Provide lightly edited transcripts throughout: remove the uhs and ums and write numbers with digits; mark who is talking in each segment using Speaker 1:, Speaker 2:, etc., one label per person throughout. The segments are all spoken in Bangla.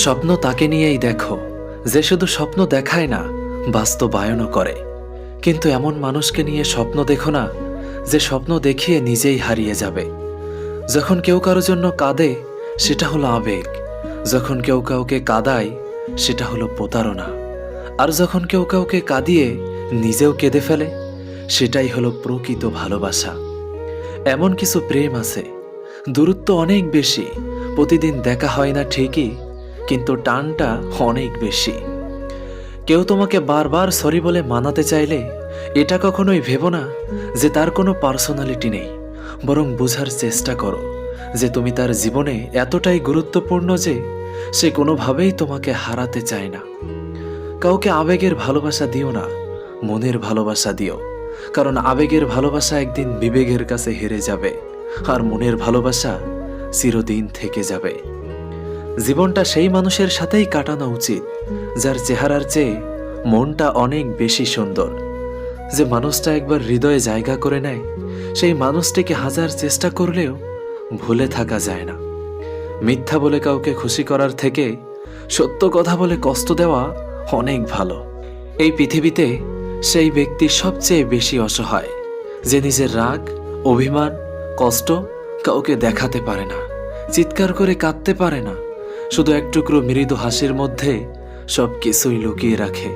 Speaker 1: স্বপ্ন তাকে নিয়েই দেখো যে শুধু স্বপ্ন দেখায় না, বাস্তবায়নও করে। কিন্তু এমন মানুষকে নিয়ে স্বপ্ন দেখো না যে স্বপ্ন দেখিয়ে নিজেই হারিয়ে যাবে। যখন কেউ কারোর জন্য কাঁদে সেটা হলো আবেগ, যখন কেউ কাউকে কাঁদায় সেটা হলো প্রতারণা, আর যখন কেউ কাউকে কাঁদিয়ে নিজেও কেঁদে ফেলে সেটাই হলো প্রকৃত ভালোবাসা। এমন কিছু প্রেম আছে, দূরত্ব অনেক বেশি, প্রতিদিন দেখা হয় না ঠিকই, কিন্তু টানটা অনেক বেশি। কেউ তোমাকে বারবার সরি বলে মানাতে চাইলে এটা কখনোই ভেবো না যে তার কোনো পার্সোনালিটি নেই, বরং বোঝার চেষ্টা করো যে তুমি তার জীবনে এতটাই গুরুত্বপূর্ণ যে সে কোনোভাবেই তোমাকে হারাতে চায় না। কাউকে আবেগের ভালোবাসা দিও না, মনের ভালোবাসা দিও, কারণ আবেগের ভালোবাসা একদিন বিবেকের কাছে হেরে যাবে, আর মনের ভালোবাসা চিরদিন থেকে যাবে। জীবনটা সেই মানুষের সাথেই কাটানো উচিত যার চেহারার চেয়ে মনটা অনেক বেশি সুন্দর। যে মানুষটা একবার হৃদয়ে জায়গা করে নেয় সেই মানুষটিকে হাজার চেষ্টা করলেও ভুলে থাকা যায় না। মিথ্যা বলে কাউকে খুশি করার থেকে সত্য কথা বলে কষ্ট দেওয়া অনেক ভালো। এই পৃথিবীতে সেই ব্যক্তি সবচেয়ে বেশি অসহায় যে নিজের রাগ, অভিমান, কষ্ট কাউকে দেখাতে পারে না, চিৎকার করে কাঁদতে পারে না, শুধু এক টুকরো মৃদু হাসির মধ্যে সব কিছুই লুকিয়ে রাখে।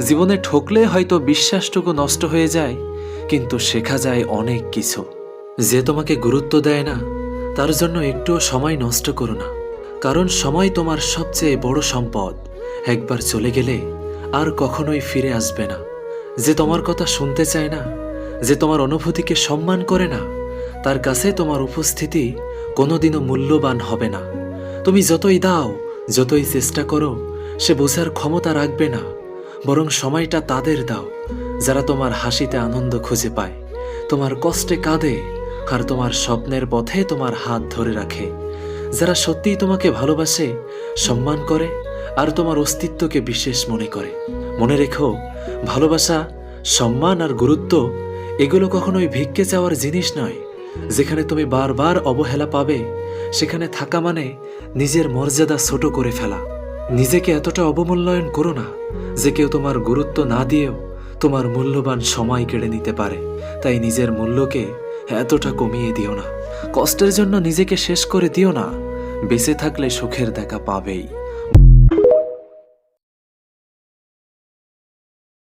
Speaker 1: জীবনে ঠকলে হয়তো বিশ্বাসটুকু নষ্ট হয়ে যায়, কিন্তু শেখা যায় অনেক কিছু। যে তোমাকে গুরুত্ব দেয় না তার জন্য একটুও সময় নষ্ট করো না, কারণ সময় তোমার সবচেয়ে বড় সম্পদ। একবার চলে গেলে আর কখনোই ফিরে আসবে না। যে তোমার কথা শুনতে চায় না, যে তোমার অনুভূতিকে সম্মান করে না, তার কাছে তোমার উপস্থিতি কোনোদিনও মূল্যবান হবে না। তুমি যতই দাও, যতই চেষ্টা করো, সে বোঝার ক্ষমতা রাখবে না। বরং সময়টা তাদের দাও যারা তোমার হাসিতে আনন্দ খুঁজে পায়, তোমার কষ্টে কাঁদে, আর তোমার স্বপ্নের পথে তোমার হাত ধরে রাখে। যারা সত্যিই তোমাকে ভালোবাসে, সম্মান করে, আর তোমার অস্তিত্বকে বিশেষ মনে করে। মনে রেখো, ভালোবাসা, সম্মান আর গুরুত্ব এগুলো কখনোই ভিক্ষে চাওয়ার জিনিস নয়। যেখানে তুমি বারবার অবহেলা পাবে সেখানে থাকা মানে নিজের মর্যাদা ছোট করে ফেলা। নিজেকে এতটা অবমূল্যায়ন করো না যে কেউ তোমার গুরুত্ব না দিয়েও তোমার মূল্যবান সময় কেড়ে নিতে পারে। তাই নিজের মূল্যকে এতটা কমিয়ে দিও না। কষ্টের জন্য নিজেকে শেষ করে দিও না। বেঁচে থাকলে সুখের দেখা পাবেই।